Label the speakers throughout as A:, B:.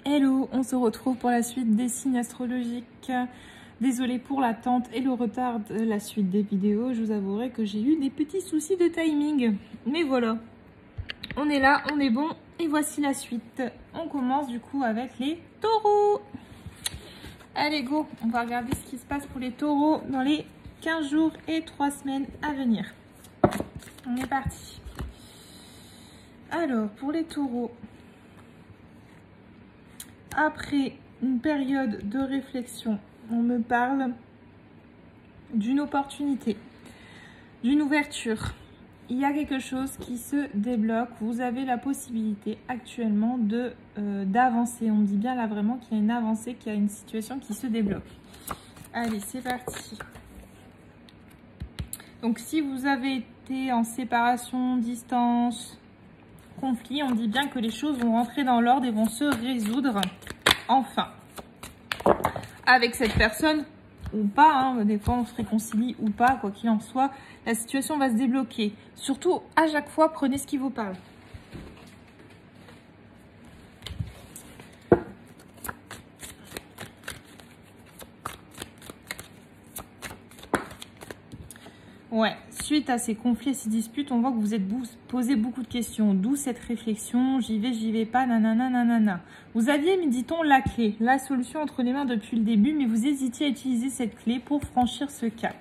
A: Hello, on se retrouve pour la suite des signes astrologiques. Désolée pour l'attente et le retard de la suite des vidéos. Je vous avouerai que j'ai eu des petits soucis de timing. Mais voilà, on est là, on est bon. Et voici la suite. On commence du coup avec les taureaux. Allez go, on va regarder ce qui se passe pour les taureaux dans les 15 jours et 3 semaines à venir. On est parti. Alors, pour les taureaux, après une période de réflexion, on me parle d'une opportunité, d'une ouverture. Il y a quelque chose qui se débloque. Vous avez la possibilité actuellement d'avancer. On me dit bien là vraiment qu'il y a une avancée, qu'il y a une situation qui se débloque. Allez, c'est parti. Donc, si vous avez été en séparation, distance, conflit, on dit bien que les choses vont rentrer dans l'ordre et vont se résoudre enfin. Avec cette personne ou pas, hein, des fois on se réconcilie ou pas, quoi qu'il en soit, la situation va se débloquer. Surtout, à chaque fois, prenez ce qui vous parle. Ouais, suite à ces conflits et ces disputes, on voit que vous êtes posé beaucoup de questions. D'où cette réflexion, j'y vais pas, nanana, nanana. Vous aviez, me dit-on, la clé, la solution entre les mains depuis le début, mais vous hésitiez à utiliser cette clé pour franchir ce cap.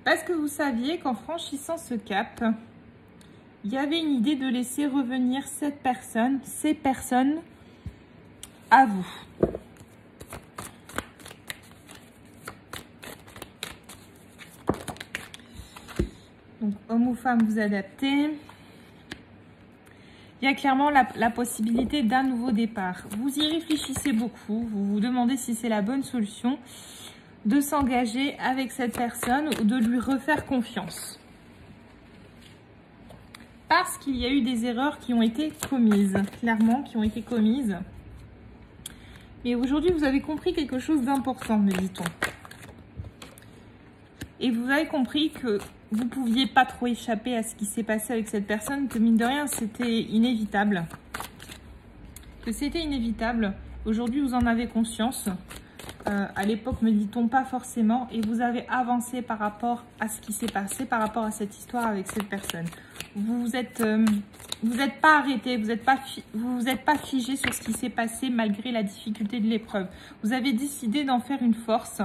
A: Parce que vous saviez qu'en franchissant ce cap, il y avait une idée de laisser revenir cette personne, ces personnes, à vous. Donc, homme ou femme, vous adaptez. Il y a clairement la possibilité d'un nouveau départ. Vous y réfléchissez beaucoup. Vous vous demandez si c'est la bonne solution de s'engager avec cette personne ou de lui refaire confiance. Parce qu'il y a eu des erreurs qui ont été commises. Clairement, qui ont été commises. Mais aujourd'hui, vous avez compris quelque chose d'important, me dit-on. Et vous avez compris que vous ne pouviez pas trop échapper à ce qui s'est passé avec cette personne, que mine de rien, c'était inévitable. Que c'était inévitable. Aujourd'hui, vous en avez conscience. À l'époque, me dit-on pas forcément. Et vous avez avancé par rapport à ce qui s'est passé, par rapport à cette histoire avec cette personne. Vous êtes pas arrêté, vous vous êtes pas figé sur ce qui s'est passé malgré la difficulté de l'épreuve. Vous avez décidé d'en faire une force.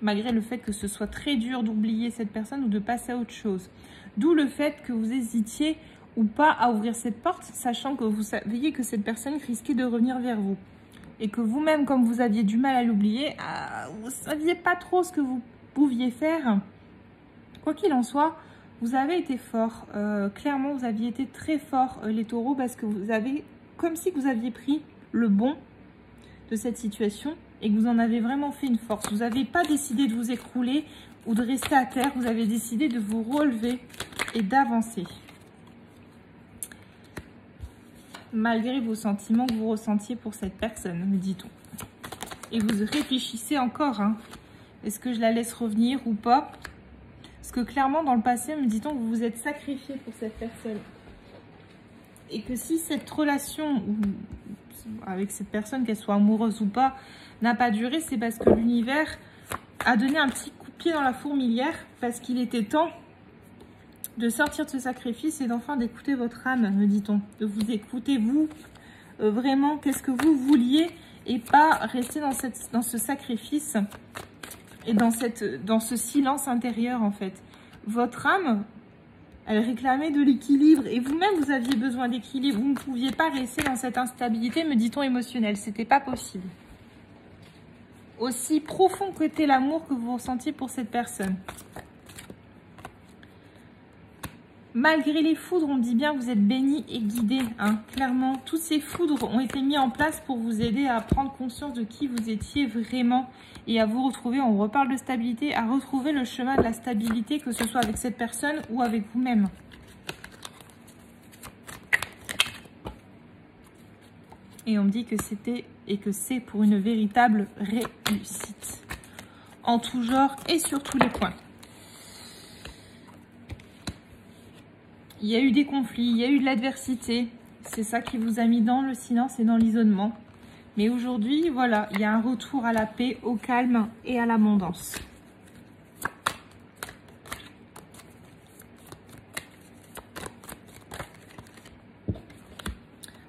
A: Malgré le fait que ce soit très dur d'oublier cette personne ou de passer à autre chose. D'où le fait que vous hésitiez ou pas à ouvrir cette porte, sachant que vous saviez que cette personne risquait de revenir vers vous. Et que vous-même, comme vous aviez du mal à l'oublier, vous ne saviez pas trop ce que vous pouviez faire. Quoi qu'il en soit, vous avez été fort. Clairement, vous aviez été très fort, les taureaux, parce que vous avez, comme si vous aviez pris le bon de cette situation et que vous en avez vraiment fait une force. Vous n'avez pas décidé de vous écrouler ou de rester à terre. Vous avez décidé de vous relever et d'avancer. Malgré vos sentiments que vous ressentiez pour cette personne, me dit-on. Et vous réfléchissez encore. Hein. Est-ce que je la laisse revenir ou pas? Parce que clairement, dans le passé, me dit-on, vous vous êtes sacrifié pour cette personne. Et que si cette relation avec cette personne, qu'elle soit amoureuse ou pas, n'a pas duré, c'est parce que l'univers a donné un petit coup de pied dans la fourmilière, parce qu'il était temps de sortir de ce sacrifice et d'enfin d'écouter votre âme, me dit-on. De vous écouter, vous, vraiment, qu'est-ce que vous vouliez, et pas rester dans ce sacrifice et dans ce silence intérieur, en fait. Votre âme, elle réclamait de l'équilibre, et vous-même, vous aviez besoin d'équilibre. Vous ne pouviez pas rester dans cette instabilité, me dit-on, émotionnelle. C'était pas possible. Aussi profond que était l'amour que vous ressentiez pour cette personne. Malgré les foudres, on dit bien, vous êtes béni et guidé. Hein. Clairement, toutes ces foudres ont été mises en place pour vous aider à prendre conscience de qui vous étiez vraiment et à vous retrouver, on reparle de stabilité, à retrouver le chemin de la stabilité, que ce soit avec cette personne ou avec vous-même. Et on me dit que c'était et que c'est pour une véritable réussite. En tout genre et sur tous les points. Il y a eu des conflits, il y a eu de l'adversité. C'est ça qui vous a mis dans le silence et dans l'isolement. Mais aujourd'hui, voilà, il y a un retour à la paix, au calme et à l'abondance.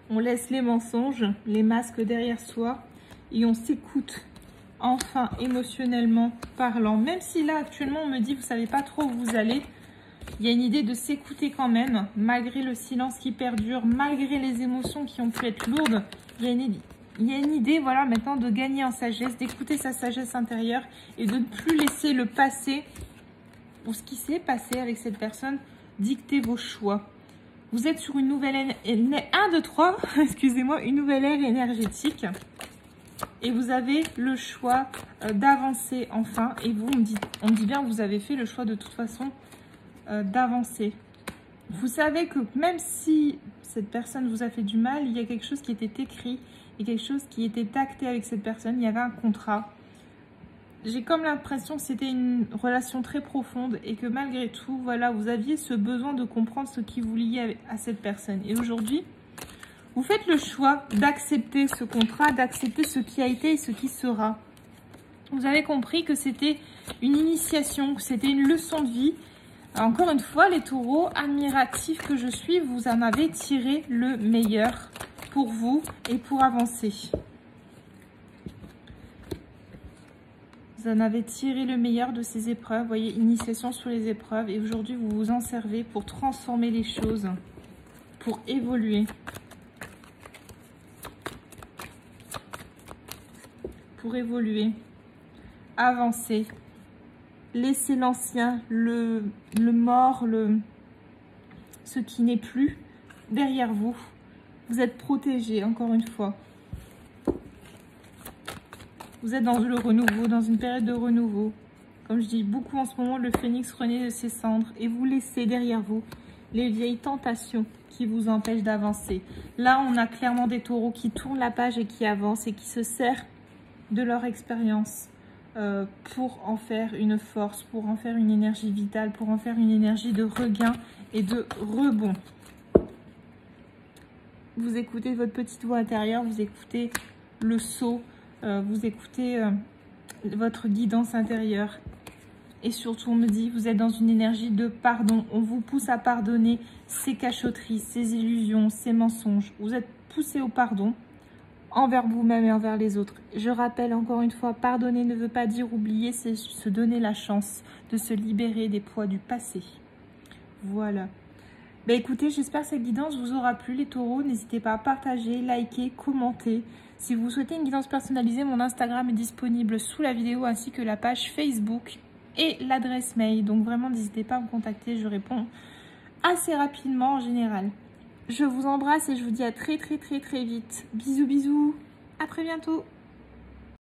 A: On laisse les mensonges, les masques derrière soi et on s'écoute enfin émotionnellement parlant. Même si là actuellement on me dit vous savez pas trop où vous allez, il y a une idée de s'écouter quand même, malgré le silence qui perdure, malgré les émotions qui ont pu être lourdes. Il y a une idée, voilà, maintenant de gagner en sagesse, d'écouter sa sagesse intérieure et de ne plus laisser le passé ou ce qui s'est passé avec cette personne dicter vos choix. Vous êtes sur une nouvelle excusez-moi, une nouvelle ère énergétique. Et vous avez le choix d'avancer enfin. Et vous, on me dit bien que vous avez fait le choix de toute façon d'avancer. Vous savez que même si cette personne vous a fait du mal, il y a quelque chose qui était écrit et quelque chose qui était acté avec cette personne. Il y avait un contrat. J'ai comme l'impression que c'était une relation très profonde et que malgré tout, voilà, vous aviez ce besoin de comprendre ce qui vous liait à cette personne. Et aujourd'hui, vous faites le choix d'accepter ce contrat, d'accepter ce qui a été et ce qui sera. Vous avez compris que c'était une initiation, que c'était une leçon de vie. Encore une fois, les taureaux admiratifs que je suis, vous en avez tiré le meilleur pour vous et pour avancer. Vous en avez tiré le meilleur de ces épreuves. Vous voyez, initiation sur les épreuves. Et aujourd'hui, vous vous en servez pour transformer les choses, pour évoluer. Pour évoluer, avancer, laisser l'ancien, le mort, ce qui n'est plus derrière vous. Vous êtes protégé, encore une fois. Vous êtes dans le renouveau, dans une période de renouveau. Comme je dis beaucoup en ce moment, le phénix renaît de ses cendres et vous laissez derrière vous les vieilles tentations qui vous empêchent d'avancer. Là, on a clairement des taureaux qui tournent la page et qui avancent et qui se servent de leur expérience pour en faire une force, pour en faire une énergie vitale, pour en faire une énergie de regain et de rebond. Vous écoutez votre petite voix intérieure, vous écoutez le sceau, vous écoutez votre guidance intérieure. Et surtout, on me dit, vous êtes dans une énergie de pardon. On vous pousse à pardonner ces cachotteries, ces illusions, ces mensonges. Vous êtes poussé au pardon envers vous-même et envers les autres. Je rappelle encore une fois, pardonner ne veut pas dire oublier, c'est se donner la chance de se libérer des poids du passé. Voilà. Ben écoutez, j'espère que cette guidance vous aura plu les taureaux. N'hésitez pas à partager, liker, commenter. Si vous souhaitez une guidance personnalisée, mon Instagram est disponible sous la vidéo ainsi que la page Facebook et l'adresse mail. Donc vraiment, n'hésitez pas à me contacter, je réponds assez rapidement en général. Je vous embrasse et je vous dis à très vite. Bisous, bisous. À très bientôt.